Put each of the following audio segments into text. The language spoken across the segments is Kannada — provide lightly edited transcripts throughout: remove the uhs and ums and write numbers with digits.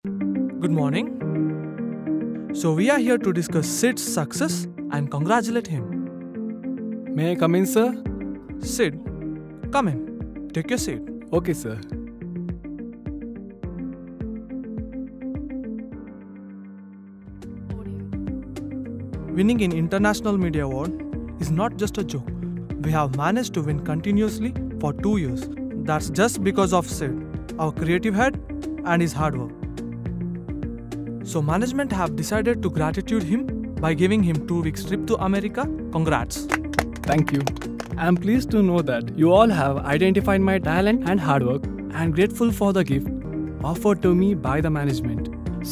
Good morning. So we are here to discuss Sid's success and congratulate him. May I come in, sir? Sid, come in. Take your seat. Okay, sir. Winning in International Media Award is not just a joke. We have managed to win continuously for 2 years. That's just because of Sid, our creative head, and his hard work. So management have decided to gratitude him by giving him 2 weeks trip to America. Congrats. Thank you. I am pleased to know that you all have identified my talent and hard work and grateful for the gift offered to me by the management.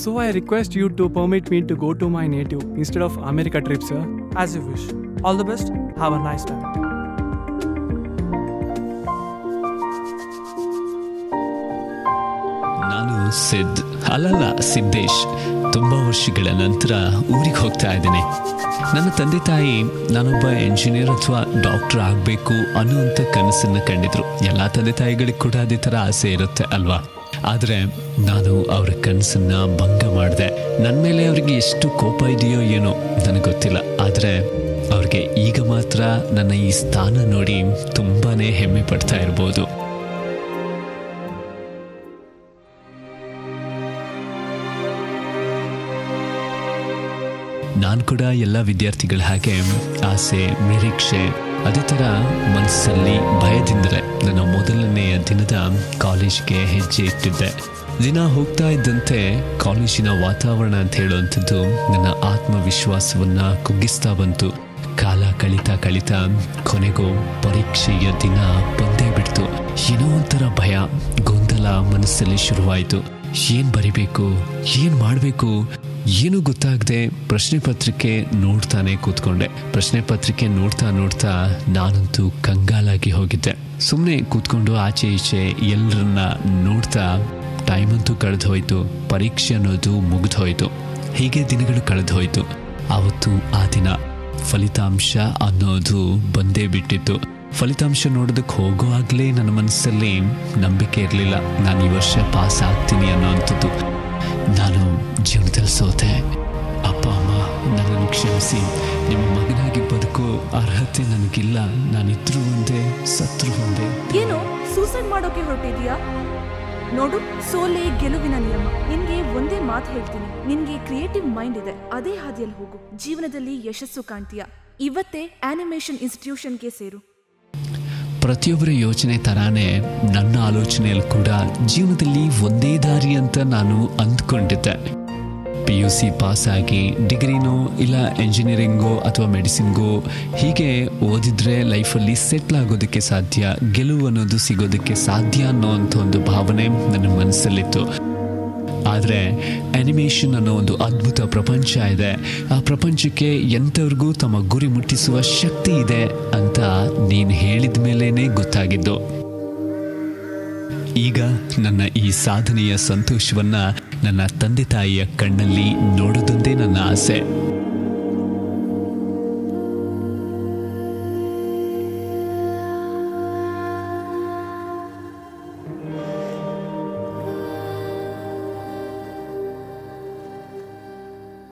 So I request you to permit me to go to my native instead of America trip, sir. As you wish. All the best. Have a nice time. ನಾನು ಸಿದ್ ಅಲ್ಲಲ್ಲ ಸಿದ್ದೇಶ್ ತುಂಬ ವರ್ಷಗಳ ನಂತರ ಊರಿಗೆ ಹೋಗ್ತಾ ಇದ್ದೇನೆ. ನನ್ನ ತಂದೆ ತಾಯಿ ನಾನೊಬ್ಬ ಎಂಜಿನಿಯರ್ ಅಥವಾ ಡಾಕ್ಟರ್ ಆಗಬೇಕು ಅನ್ನುವಂಥ ಕನಸನ್ನು ಕಂಡಿದ್ರು. ಎಲ್ಲ ತಂದೆ ತಾಯಿಗಳಿಗೆ ಕೂಡ ಅದೇ ಥರ ಆಸೆ ಇರುತ್ತೆ ಅಲ್ವಾ? ಆದರೆ ನಾನು ಅವರ ಕನಸನ್ನು ಭಂಗ ಮಾಡಿದೆ. ನನ್ನ ಮೇಲೆ ಅವರಿಗೆ ಎಷ್ಟು ಕೋಪ ಇದೆಯೋ ಏನೋ ನನಗೆ ಗೊತ್ತಿಲ್ಲ. ಆದರೆ ಅವ್ರಿಗೆ ಈಗ ಮಾತ್ರ ನನ್ನ ಈ ಸ್ಥಾನ ನೋಡಿ ತುಂಬಾ ಹೆಮ್ಮೆ ಪಡ್ತಾ ಇರ್ಬೋದು. ನಾನು ಕೂಡ ಎಲ್ಲ ವಿದ್ಯಾರ್ಥಿಗಳ ಹಾಗೆ ಆಸೆ, ನಿರೀಕ್ಷೆ, ಅದೇ ಥರ ಮನಸ್ಸಲ್ಲಿ ಭಯದಿಂದಲೇ ನನ್ನ ಮೊದಲನೆಯ ದಿನದ ಕಾಲೇಜ್ಗೆ ಹೆಜ್ಜೆ ಇಟ್ಟಿದ್ದೆ. ದಿನ ಹೋಗ್ತಾ ಇದ್ದಂತೆ ಕಾಲೇಜಿನ ವಾತಾವರಣ ಅಂತ ಹೇಳುವಂಥದ್ದು ನನ್ನ ಆತ್ಮವಿಶ್ವಾಸವನ್ನು ಕುಗ್ಗಿಸ್ತಾ ಬಂತು. ಕಾಲ ಕಳೀತಾ ಕೊನೆಗೂ ಪರೀಕ್ಷೆಯ ದಿನ ಬಂದೇ ಬಿಡ್ತು. ಏನೋ ಒಂಥರ ಭಯ, ಗೊಂದಲ ಮನಸ್ಸಲ್ಲಿ ಶುರುವಾಯಿತು. ಏನು ಬರಿಬೇಕು, ಏನು ಮಾಡಬೇಕು ಏನೂ ಗೊತ್ತಾಗದೆ ಪ್ರಶ್ನೆ ಪತ್ರಿಕೆ ನೋಡ್ತಾನೆ ಕೂತ್ಕೊಂಡೆ. ಪ್ರಶ್ನೆ ಪತ್ರಿಕೆ ನೋಡ್ತಾ ನಾನಂತೂ ಕಂಗಾಲಾಗಿ ಹೋಗಿದ್ದೆ. ಸುಮ್ಮನೆ ಕೂತ್ಕೊಂಡು ಆಚೆ ಈಚೆ ಎಲ್ಲರನ್ನ ನೋಡ್ತಾ ಟೈಮ್ ಅಂತೂ ಕಳೆದು ಹೋಯ್ತು. ಪರೀಕ್ಷೆ ಅನ್ನೋದು ಮುಗಿದು ಹೋಯ್ತು. ಹೀಗೆ ದಿನಗಳು ಕಳೆದು ಹೋಯ್ತು. ಆವತ್ತು ಆ ದಿನ ಫಲಿತಾಂಶ ಅನ್ನೋದು ಬಂದೇ ಬಿಟ್ಟಿತ್ತು. ಫಲಿತಾಂಶ ನೋಡೋದಕ್ಕೆ ಹೋಗುವಾಗಲೇ ನನ್ನ ಮನಸ್ಸಲ್ಲಿ ನಂಬಿಕೆ ಇರಲಿಲ್ಲ, ನಾನು ಈ ವರ್ಷ ಪಾಸ್ ಆಗ್ತೀನಿ ಅನ್ನೋವಂಥದ್ದು. ನಾನು ಜೀವನದಲ್ಲಿ ಸೋತೆ. ಅಪ್ಪ ಅಮ್ಮ ನನ್ನನ್ನು ಕ್ಷಮಿಸಿ, ನಿಮ್ಮ ಮಗನಾಗಿ ಬದುಕೋ ಅರ್ಹತೆ ನನಗಿಲ್ಲ. ನಾನಿದ್ರು ಒಂದೇ, ಸತ್ರು ಒಂದೇ. ಏನೋ ಸೂಸೈಡ್ ಮಾಡೋಕೆ ಹೊರಟಿದ್ಯಾ? ನೋಡು, ಸೋಲೆ ಗೆಲುವಿನ ನಿಯಮ. ನಿನ್ಗೆ ಒಂದೇ ಮಾತು ಹೇಳ್ತೀನಿ, ನಿನ್ಗೆ ಕ್ರಿಯೇಟಿವ್ ಮೈಂಡ್ ಇದೆ, ಅದೇ ಹಾದಿಯಲ್ಲಿ ಹೋಗು. ಜೀವನದಲ್ಲಿ ಯಶಸ್ಸು ಕಾಣ್ತೀಯ. ಇವತ್ತೇ ಆನಿಮೇಷನ್ ಇನ್ಸ್ಟಿಟ್ಯೂಷನ್ಗೆ ಸೇರು. ಪ್ರತಿಯೊಬ್ಬರ ಯೋಚನೆ ಥರಾನೇ ನನ್ನ ಆಲೋಚನೆಯಲ್ಲಿ ಕೂಡ ಜೀವನದಲ್ಲಿ ಒಂದೇ ದಾರಿ ಅಂತ ನಾನು ಅಂದ್ಕೊಂಡಿದ್ದೆ. PUC ಪಾಸಾಗಿ ಡಿಗ್ರಿನೋ ಇಲ್ಲ ಎಂಜಿನಿಯರಿಂಗೋ ಅಥವಾ ಮೆಡಿಸಿನ್ಗೋ ಹೀಗೆ ಓದಿದ್ರೆ ಲೈಫಲ್ಲಿ ಸೆಟ್ಲ್ ಆಗೋದಕ್ಕೆ ಸಾಧ್ಯ, ಗೆಲುವು ಅನ್ನೋದು ಸಿಗೋದಕ್ಕೆ ಸಾಧ್ಯ ಅನ್ನೋವಂಥ ಒಂದು ಭಾವನೆ ನನ್ನ ಮನಸ್ಸಲ್ಲಿತ್ತು. ಆದರೆ ಆ್ಯನಿಮೇಷನ್ ಅನ್ನೋ ಒಂದು ಅದ್ಭುತ ಪ್ರಪಂಚ ಇದೆ. ಆ ಪ್ರಪಂಚಕ್ಕೆ ಎಂಥವ್ರಿಗೂ ತಮ್ಮ ಗುರಿ ಮುಟ್ಟಿಸುವ ಶಕ್ತಿ ಇದೆ ಅಂತ ನೀನು ಹೇಳಿದ ಮೇಲೇ ಗೊತ್ತಾಗಿದ್ದು. ಈಗ ನನ್ನ ಈ ಸಾಧನೆಯ ಸಂತೋಷವನ್ನು ನನ್ನ ತಂದೆ ತಾಯಿಯ ಕಣ್ಣಲ್ಲಿ ನೋಡೋದೊಂದೇ ನನ್ನ ಆಸೆ.